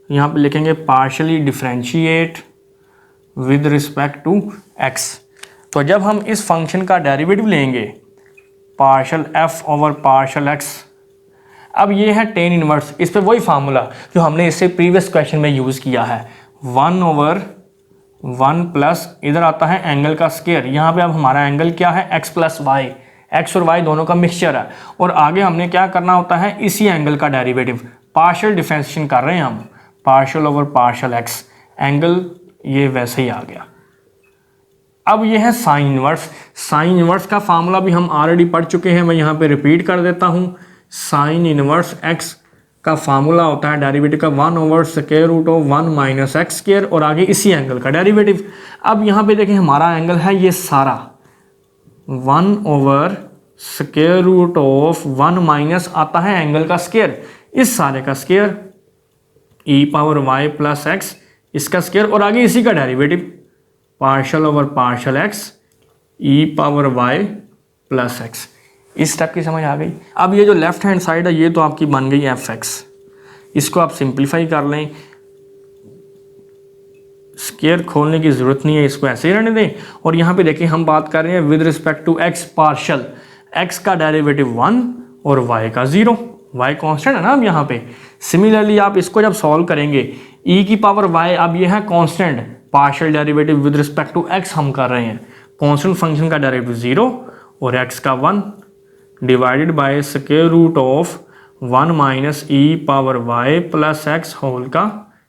यहाँ पे लिखेंगे partially differentiate with respect to x। तो जब हम इस फंक्शन का डेरिवेटिव लेंगे partial f over partial x, अब ये है टेन इनवर्स, इस पे वही फार्मूला जो हमने इससे प्रीवियस क्वेश्चन में यूज़ किया है, 1/1 प्लस इधर आता है एंगल का स्क्वायर। यहाँ पे अब हमारा एंगल क्या है, x प्लस वाई, एक्स और वाई दोनों का मिक्सचर है, और आगे हमने क्या करना होता है, इसी एंगल का डेरिवेटिव, पार्शियल डिफरेंशिएशन कर रहे हैं हम, partial over partial x, angle ये वैसे ही आ गया। अब ये है साइन इनवर्स। साइन इनवर्स का फार्मूला भी हम ऑलरेडी पढ़ चुके हैं, मैं यहाँ पे रिपीट कर देता हूँ। साइन इनवर्स x का फार्मूला होता है डेरिवेटिव का 1 over square root of 1 minus x square, और आगे इसी एंगल का डेरिवेटिव। अब यहाँ पे देखें हमारा एंगल है ये सारा 1 over square root of 1 minus आता है एंगल का स्क्वायर, इस सारे का square e power y plus x इसका स्क्वायर और आगे इसी का derivative partial over partial x e power y plus x. इस स्टेप की समझ आ गई। अब ये जो लेफ्ट हैंड साइड है ये तो आपकी बन गई एफ एक्स, इसको आप सिंप्लीफाई कर लें, स्क्वायर खोलने की ज़रूरत नहीं है, इसको ऐसे ही रहने दें। और यहाँ पे देखिए हम बात कर रहे हैं with respect to x partial, x का डेरिवेटिव 1 और वाई का 0, वाई कांस्टेंट है ना अब यहाँ पे। सिमिलरली आप इसको जब सॉल्व करेंगे e की पावर y, अब ये है constant, partial derivative with respect to x हम कर रहे हैं, कांस्टेंट फंक्शन का डेरिवेटिव 0 और x का 1 divided by square root of 1 minus e power y plus x whole का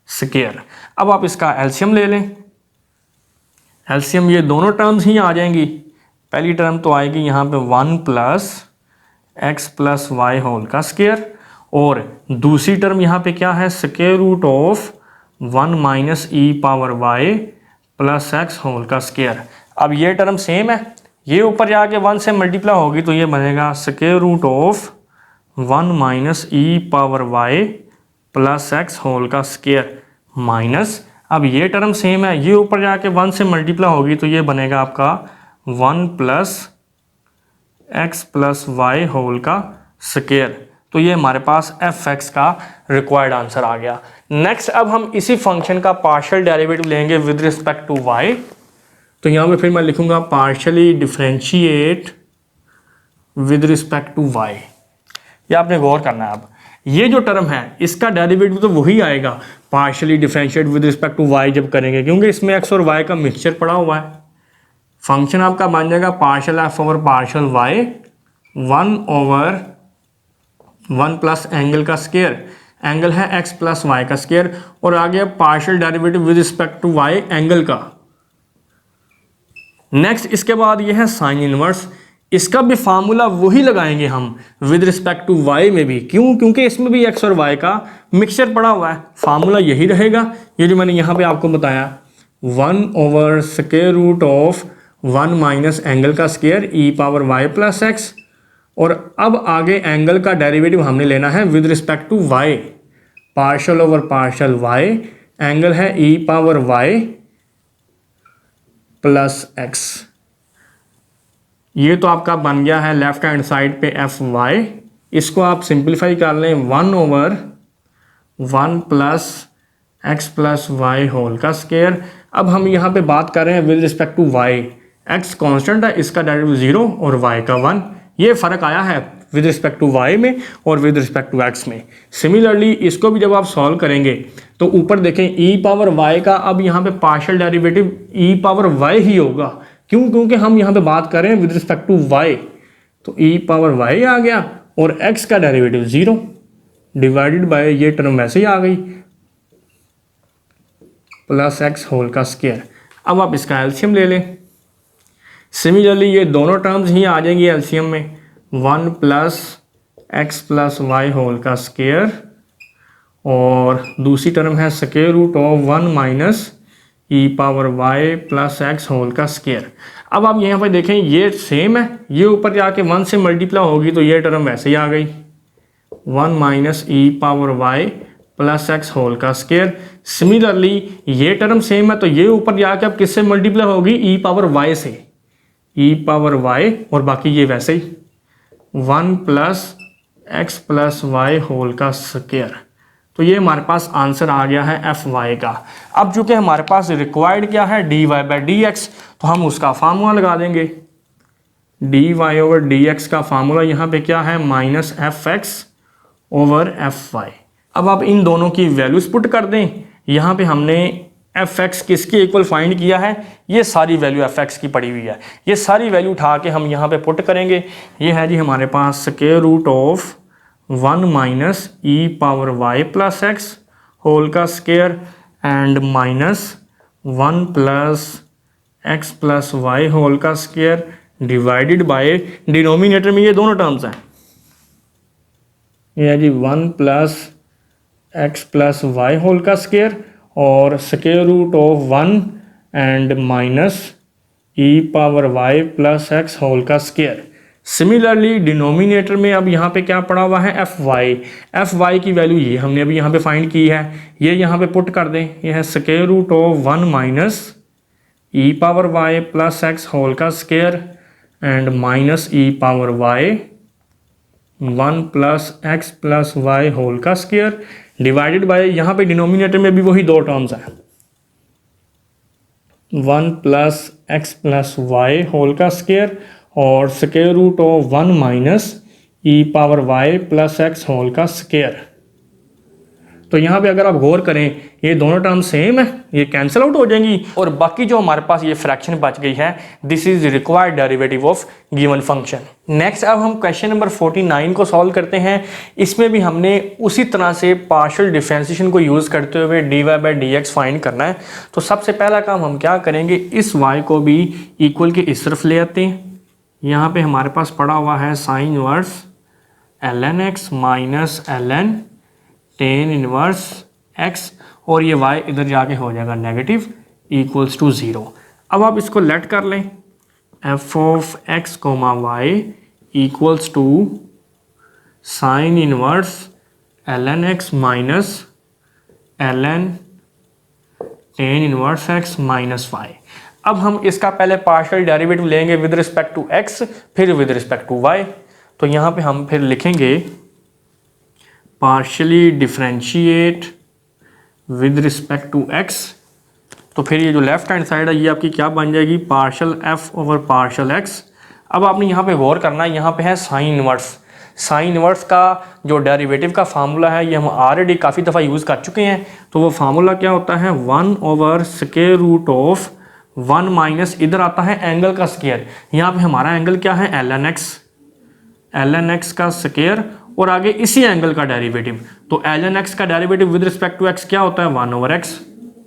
स्क्वायर। अब आप इसका एलसीएम ले लें, एलसीएम ये दोनों टर्म्स ही आ जाएंगी। पहली टर्म तो आएगी यहाँ पे 1 plus x plus y whole का स्क्वायर और दूसरी टर्म यहाँ पे क्या है, square root of 1 minus e power y plus x whole का स्क्वायर। अब ये टर्म सेम है, ये ऊपर जाके 1 से मल्टीप्लाई होगी तो ये बनेगा square root of 1 minus e power y plus x whole का स्क्वायर माइनस, अब ये टर्म सेम है, ये ऊपर जाके 1 से मल्टीप्लाई होगी तो ये बनेगा आपका 1 plus x plus y whole का स्क्वायर। तो ये हमारे पास एफ एक्स का रिक्वायर्ड आंसर आ गया। नेक्स्ट अब हम इसी फंक्शन का पार्शियल डेरिवेटिव लेंगे विद रिस्पेक्ट टू वाई। तो यहाँ पे फिर मैं लिखूंगा partially differentiate with respect to y. ये आपने गौर करना है। अब ये जो टर्म है इसका डेरिवेटिव तो वही आएगा partially differentiate with respect to y जब करेंगे, क्योंकि इसमें एक्स और वाई का मिक्सचर पड़ा हुआ है। फंक्शन आपका बन जाएगा partial F over partial y 1 over 1 plus angle का स्क्वायर, एंगल है एक्स प्लस वाई का स्क्वायर और आगे partial derivative with respect to y angle का। नेक्स्ट इसके बाद ये है साइन इनवर्स, इसका भी फार्मूला वही लगाएंगे हम विद रिस्पेक्ट टू वाई में भी। क्यों? क्योंकि इसमें भी एक्स और वाई का मिक्सचर पड़ा हुआ है, फार्मूला यही रहेगा ये जो मैंने यहाँ पे आपको बताया, 1 over square root of 1 minus angle का square e power y plus x. और अब आगे एंगल का डेरिवेटिव हमने लेना है with respect to y, partial over partial y, angle है e power y plus x. ये तो आपका बन गया है लेफ्ट हैंड साइड पे एफ वाई। इसको आप सिंप्लीफाई कर लें 1 over 1 plus x plus y whole का स्क्वायर। अब हम यहाँ पे बात कर रहे हैं with respect to y, x constant है, इसका डेरिवेटिव 0 और वाई का 1। ये फ़र्क आया है विद रिस्पेक्ट टू वाई में और विद रिस्पेक्ट टू एक्स में। सिमिलरली इसको भी जब आप सॉल्व करेंगे तो ऊपर देखें ई पावर वाई का, अब यहाँ पे partial derivative E power why he होगा। क्यों? क्योंकि हम यहाँ पे बात कर रहे हैं विद रिस्पेक्ट टू वाई, तो ई पावर वाई आ गया और एक्स का डेरिवेटिव 0 डिवाइडेड बाय ये टर्म वैसे ही आ गई प्लस एक्स होल का स्क्वायर। अब आप इसका एलसीएम ले लें। सिमिलरली ये दोनों टर्म्स ही आ जाएंगी एलसीएम में, 1 plus x plus y whole का स्क्वायर और दूसरी टर्म है square root of 1 minus e power y plus x whole का स्क्वायर। अब आप यहाँ पर देखें ये सेम है, ये ऊपर जाके 1 से मल्टीप्लाई होगी तो ये टर्म वैसे ही आ गई 1 minus e power y plus x whole का स्क्वायर। सिमिलरली ये टर्म सेम है तो ये ऊपर जाके अब किससे मल्टीप्लाई होगी, ई पावर वाई से, ई पावर वाई और बाकी ये वैसे ही 1 plus x plus y whole का स्क्वायर। तो ये हमारे पास आंसर आ गया है एफ वाई का। अब चूंकि हमारे पास रिक्वायर्ड क्या है d y by D x, तो हम उसका फार्मूला लगा देंगे। D y over d x का फार्मूला यहाँ पे क्या है, minus F x over F Y. अब आप इन दोनों की वैल्यूज पुट कर दें। यहाँ पे हमने एफ एक्स किसके इक्वल फाइंड किया है, ये सारी वैल्यू एफ एक्स की पड़ी हुई है, ये सारी वैल्यू उठा के हम यहाँ पे पुट करेंगे। ये है जी हमारे पास square root of 1 minus e power y plus x whole का square and minus 1 plus x plus y whole का स्क्वायर डिवाइडेड बाय डिनोमिनेटर में ये दोनों टर्म्स हैं। ये है जी 1 plus x plus y whole का स्क्वायर और square root of 1 and minus e power y plus x whole का स्क्वायर। सिमिलरली डिनोमिनेटर में अब यहाँ पे क्या पड़ा हुआ है, एफ वाई की वैल्यू ये हमने अभी यहाँ पे फाइंड की है, ये यहाँ पे पुट कर दें, ये है square root of 1 minus e power y plus x whole का square and minus e power y 1 plus x plus y whole का स्क्वायर डिवाइडेड बाय, यहाँ पे डिनोमिनेटर में भी वही दो टर्म्स हैं, 1 plus x plus y whole का स्क्वायर और square root of 1 minus e power y plus x whole का स्क्वायर। तो यहाँ पे अगर आप गौर करें ये दोनों टर्म सेम है, ये कैंसिल आउट हो जाएंगी और बाकी जो हमारे पास ये फ्रैक्शन बच गई है, this is required derivative of given function. Next अब हम क्वेश्चन नंबर 49 को सॉल्व करते हैं। इसमें भी हमने उसी तरह से पार्शियल डिफरेंशिएशन को यूज़ करते हुए dy by D x find करना है। तो सबसे पहला काम हम क्या करेंगे, इस y को भी इक्वल के इस तरफ ले आते हैं। यहाँ पे हमारे पास पड़ा हुआ है sign inverse ln x minus ln tan inverse x और ये y इधर जाके हो जाएगा नेगेटिव इक्वल्स टू 0। अब आप इसको लेट कर लें, f of x comma y equals to sine inverse ln x minus ln tan inverse x minus y। अब हम इसका पहले पार्शियल डेरिवेटिव लेंगे विद रिस्पेक्ट टू x, फिर विद रिस्पेक्ट टू y। तो यहाँ पे हम फिर लिखेंगे partially differentiate with respect to x। तो फिर ये जो लेफ्ट हैंड साइड है ये आपकी क्या बन जाएगी, partial f over partial x। अब आपने यहाँ पे गौर करना है, यहाँ पे है साइन इनवर्स। साइन इनवर्स का जो डेरिवेटिव का फार्मूला है ये हम ऑलरेडी काफ़ी दफ़ा यूज़ कर चुके हैं। तो वो फार्मूला क्या होता है, 1 over square root of 1 minus इधर आता है एंगल का स्क्वायर। यहाँ पे हमारा एंगल क्या है, ln x का स्क्वायर और आगे इसी एंगल का डेरिवेटिव। तो ln x का derivative with respect to x क्या होता है, 1 ओवर x।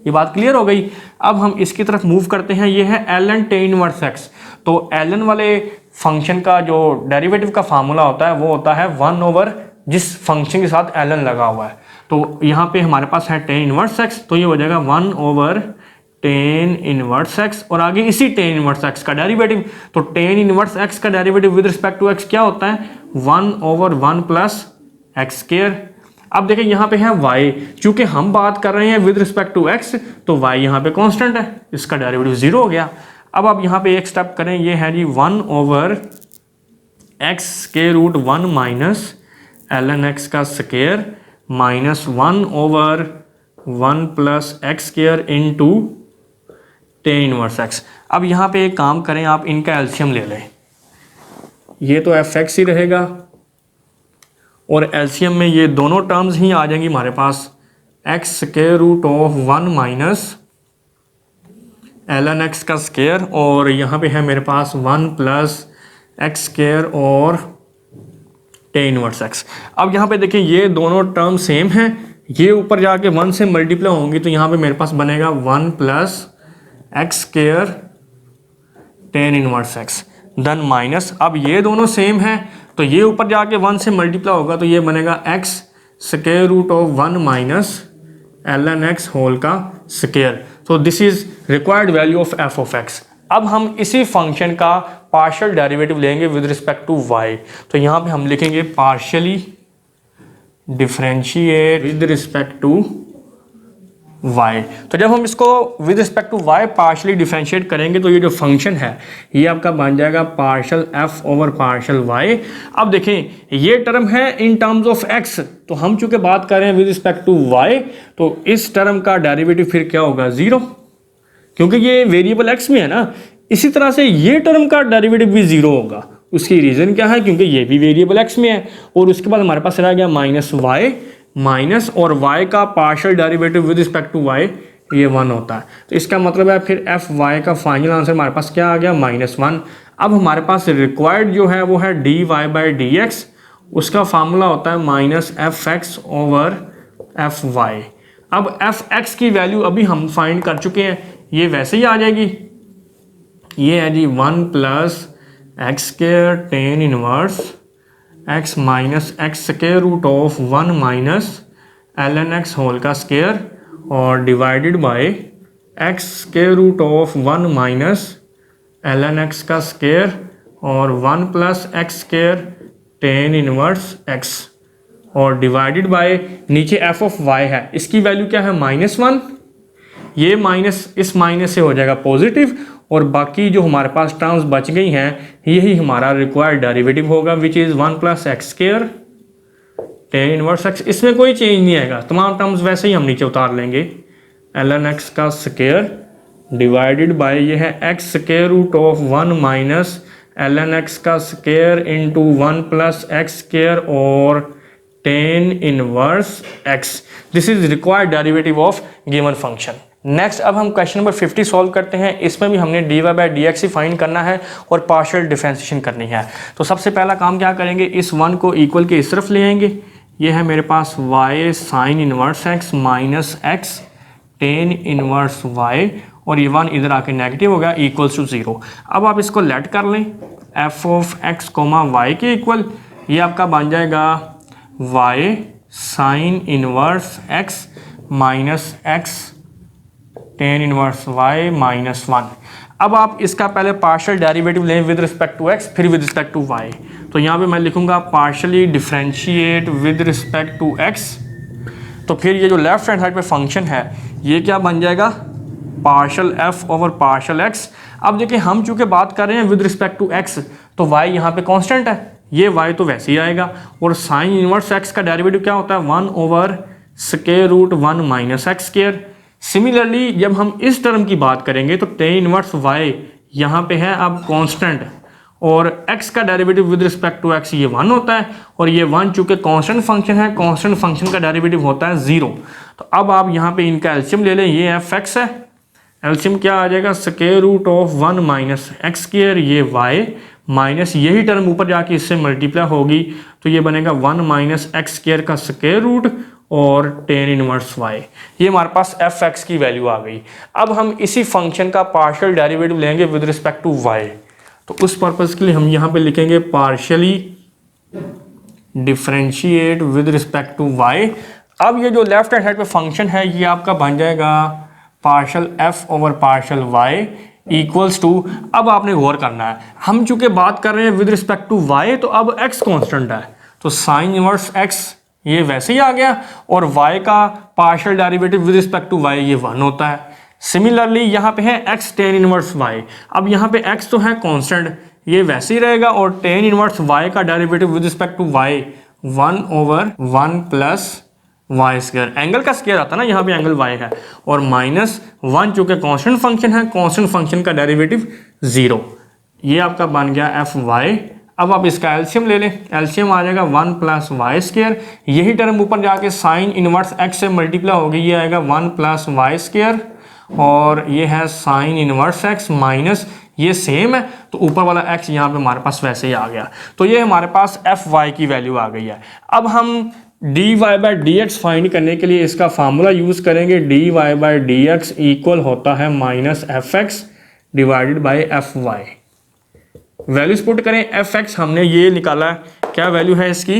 ये बात क्लियर हो गई। अब हम इसकी तरफ मूव करते हैं, ये है ln टेन इनवर्स x। तो ln वाले फंक्शन का जो डेरिवेटिव का फार्मूला होता है वो होता है 1 ओवर जिस फंक्शन के साथ ln लगा हुआ है। तो यहाँ पे हमारे पास है टेन इनवर्स x, तो ये हो जाएगा 1 ओवर टेन इनवर्स x और आगे इसी टेन इनवर्स x का डेरिवेटिव। तो टेन इनवर्स x का derivative with respect to x क्या होता है, 1 ओवर 1 प्लस एक्स स्क्वायर। अब देखिए यहाँ पे है y, चूंकि हम बात कर रहे हैं विद रिस्पेक्ट टू x तो y यहाँ पे कांस्टेंट है, इसका डेरिवेटिव 0 हो गया। अब आप यहाँ पे एक स्टेप करें, ये है जी 1 over x square root 1 minus ln x का square minus 1 over 1 plus x square into tan inverse x। अब यहाँ पे एक काम करें, आप इनका एलसीएम ले लें, ये तो fx ही रहेगा और एलसीएम में ये दोनों टर्म्स ही आ जाएंगी हमारे पास, x square root of 1 minus ln x का स्क्वायर और यहाँ पे है मेरे पास 1 प्लस एक्स स्क्वायर और टेन इनवर्स x। अब यहाँ पे देखिए ये दोनों टर्म सेम हैं, ये ऊपर जाके 1 से मल्टीप्लाई होंगी तो यहाँ पे मेरे पास बनेगा 1 plus x square tan inverse x then minus, अब ये दोनों सेम हैं तो ये ऊपर जाके 1 से मल्टीप्लाई होगा तो ये बनेगा x square root of 1 minus ln x whole का स्क्वायर। तो this is required value of f of x। अब हम इसी फंक्शन का पार्शियल डेरिवेटिव लेंगे विद रिस्पेक्ट टू y। तो यहाँ पे हम लिखेंगे partially differentiate with respect to y। तो जब हम इसको with respect to y partially differentiate करेंगे तो ये जो फंक्शन है ये आपका बन जाएगा partial f over partial y। अब देखें ये टर्म है इन टर्म्स ऑफ x, तो हम चूंकि बात कर रहे हैं विद रिस्पेक्ट टू y तो इस टर्म का डेरिवेटिव फिर क्या होगा, 0, क्योंकि ये वेरिएबल x में है ना। इसी तरह से ये टर्म का डेरिवेटिव भी 0 होगा। उसकी रीज़न क्या है, क्योंकि ये भी वेरिएबल x में है। और उसके बाद हमारे पास रह गया माइनस y माइनस और y का partial derivative with respect to y ये 1 होता है। तो इसका मतलब है फिर एफ वाई का फाइनल आंसर हमारे पास क्या आ गया, -1। अब हमारे पास रिक्वायर्ड जो है वो है dy बाई डी एक्स, उसका फार्मूला होता है minus F x over F Y. अब एफ एक्स की वैल्यू अभी हम फाइंड कर चुके हैं, ये वैसे ही आ जाएगी। ये है जी 1 plus x square tan inverse x minus x square root of 1 minus ln x whole का स्क्वायर और divided by x square root of 1 minus ln x का स्क्वायर और 1 plus x square tan inverse x और divided by नीचे f of y है, इसकी value क्या है -1, ये माइनस इस माइनस से हो जाएगा पॉजिटिव और बाकी जो हमारे पास टर्म्स बच गई हैं यही हमारा रिक्वायर्ड डेरिवेटिव होगा which is 1 plus x square tan inverse x. इसमें कोई चेंज नहीं आएगा, तमाम टर्म्स वैसे ही हम नीचे उतार लेंगे। ln x का स्क्वायर डिवाइडेड बाय ये है x square root of 1 minus ln x का square into 1 plus x square और tan inverse x। This is required derivative of given function. Next अब हम क्वेश्चन नंबर 50 सॉल्व करते हैं। इसमें भी हमने dy by D x he find करना है और पार्शियल डिफरेंशिएशन करनी है। तो सबसे पहला काम क्या करेंगे, इस 1 को इक्वल के इस तरफ ले आएंगे। ये है मेरे पास y sine inverse x minus x tan inverse y और ये 1 इधर आके नेगेटिव हो गया इक्वल्स टू 0। अब आप इसको लेट कर लें f of x comma y के इक्वल, ये आपका बन जाएगा y sine inverse x minus x tan inverse y minus 1। अब आप इसका पहले पार्शियल डेरिवेटिव लें विद रिस्पेक्ट टू x फिर विद रिस्पेक्ट टू y। तो यहाँ पे मैं लिखूंगा partially differentiate with respect to x। तो फिर ये जो लेफ्ट हैंड साइड पे फंक्शन है ये क्या बन जाएगा, partial f over partial x। अब देखिए हम चूंकि बात कर रहे हैं विद रिस्पेक्ट टू x तो y यहाँ पे कांस्टेंट है, ये y तो वैसे ही आएगा और साइन इनवर्स x का डेरिवेटिव क्या होता है 1 over square root 1 minus x square. Similarly जब हम इस टर्म की बात करेंगे तो टेन इनवर्स y यहाँ पे है अब कांस्टेंट और x का derivative with respect to x ये 1 होता है और ये 1 चूंकि कांस्टेंट फंक्शन है, कांस्टेंट फंक्शन का डेरिवेटिव होता है 0। तो अब आप यहाँ पे इनका एलसीएम ले लें, ये f(x) है, एलसीएम क्या आ जाएगा square root of 1 minus x square, ये y माइनस यही टर्म ऊपर जाके इससे मल्टीप्लाई होगी तो ये बनेगा 1 माइनस एक्स स्क्वायर का स्क्वायर रूट और टेन इनवर्स y। ये हमारे पास f(x) की वैल्यू आ गई। अब हम इसी फंक्शन का पार्शियल डेरिवेटिव लेंगे विद रिस्पेक्ट टू y। तो उस पर्पज़ के लिए हम यहाँ पे लिखेंगे partially differentiate with respect to y। अब ये जो लेफ्ट हैंड साइड पे फंक्शन है ये आपका बन जाएगा partial f over partial y equals to, अब आपने गौर करना है हम चूंकि बात कर रहे हैं विद रिस्पेक्ट टू y तो अब x कांस्टेंट है तो साइन इनवर्स x ये वैसे ही आ गया और y का partial derivative with respect to y ये 1 होता है। सिमिलरली यहाँ पे है x टेन इनवर्स y, अब यहाँ पे x तो है कांस्टेंट ये वैसे ही रहेगा और टेन इनवर्स y का derivative with respect to y 1 over 1 plus y square, angle का स्क्वायर आता है ना, यहाँ पे एंगल y है और माइनस 1 चूंकि कांस्टेंट फंक्शन है, कांस्टेंट फंक्शन का डेरिवेटिव 0। ये आपका बन गया एफ वाई। अब आप इसका एलसीएम ले लें, एलसीएम आ जाएगा 1 प्लस वाई स्क्वायर, यही टर्म ऊपर जाके साइन इनवर्स x से मल्टीप्लाई होगी, ये आएगा 1 प्लस वाई स्क्वायर और ये है साइन इनवर्स x माइनस ये सेम है तो ऊपर वाला x यहाँ पे हमारे पास वैसे ही आ गया। तो ये हमारे पास एफ वाई की वैल्यू आ गई है। अब हम d y by D x find करने के लिए इसका फार्मूला यूज़ करेंगे, d y by D x equal होता है minus F x divided by f y. Values put करें, एफ एक्स हमने ये निकाला है, क्या वैल्यू है इसकी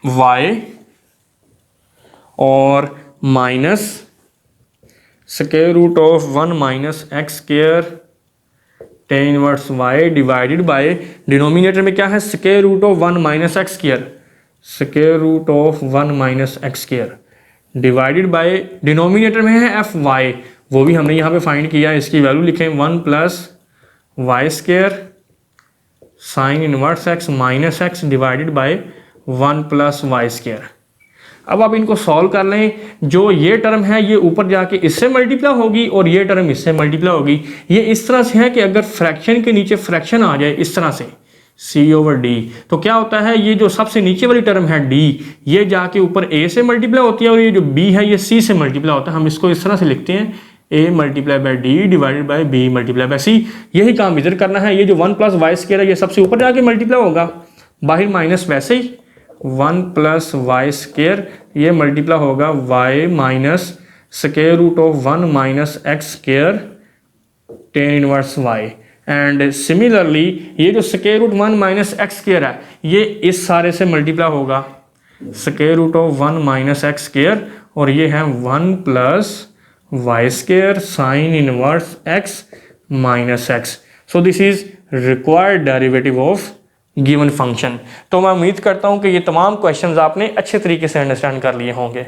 y और minus square root of 1 minus x square tan inverse y divided by denominator में क्या है square root of 1 minus x square, square root of 1 minus x square divided by denominator में है एफ वाई, वो भी हमने यहाँ पे फाइंड किया, इसकी वैल्यू लिखें 1 plus y square sine inverse x minus x divided by 1 plus y square. अब आप इनको सॉल्व कर लें, जो ये टर्म है ये ऊपर जाके इससे मल्टीप्लाई होगी और ये टर्म इससे मल्टीप्लाई होगी। ये इस तरह से है कि अगर फ्रैक्शन के नीचे फ्रैक्शन आ जाए इस तरह से c ओवर d तो क्या होता है, ये जो सबसे नीचे वाली टर्म है d ये जाके ऊपर a से मल्टीप्लाई होती है और ये जो b है ये c से मल्टीप्लाई होता है। हम इसको इस तरह से लिखते हैं a multiply by D divided by b multiply by c। यही काम इधर करना है, ये जो 1 प्लस वाई स्क्वायर है ये सबसे ऊपर जाके मल्टीप्लाई होगा, बाहर माइनस वैसे ही 1 प्लस वाई स्क्वायर ये मल्टीप्लाई होगा y minus square root of 1 minus x square tan inverse y and similarly ये जो square root 1 minus x square है ये इस सारे से मल्टीप्लाई होगा square root of 1 minus x square और ये है 1 plus y square sine inverse x minus x. So this is required derivative of given function. तो मैं उम्मीद करता हूँ कि ये तमाम क्वेश्चंस आपने अच्छे तरीके से अंडरस्टैंड कर लिए होंगे।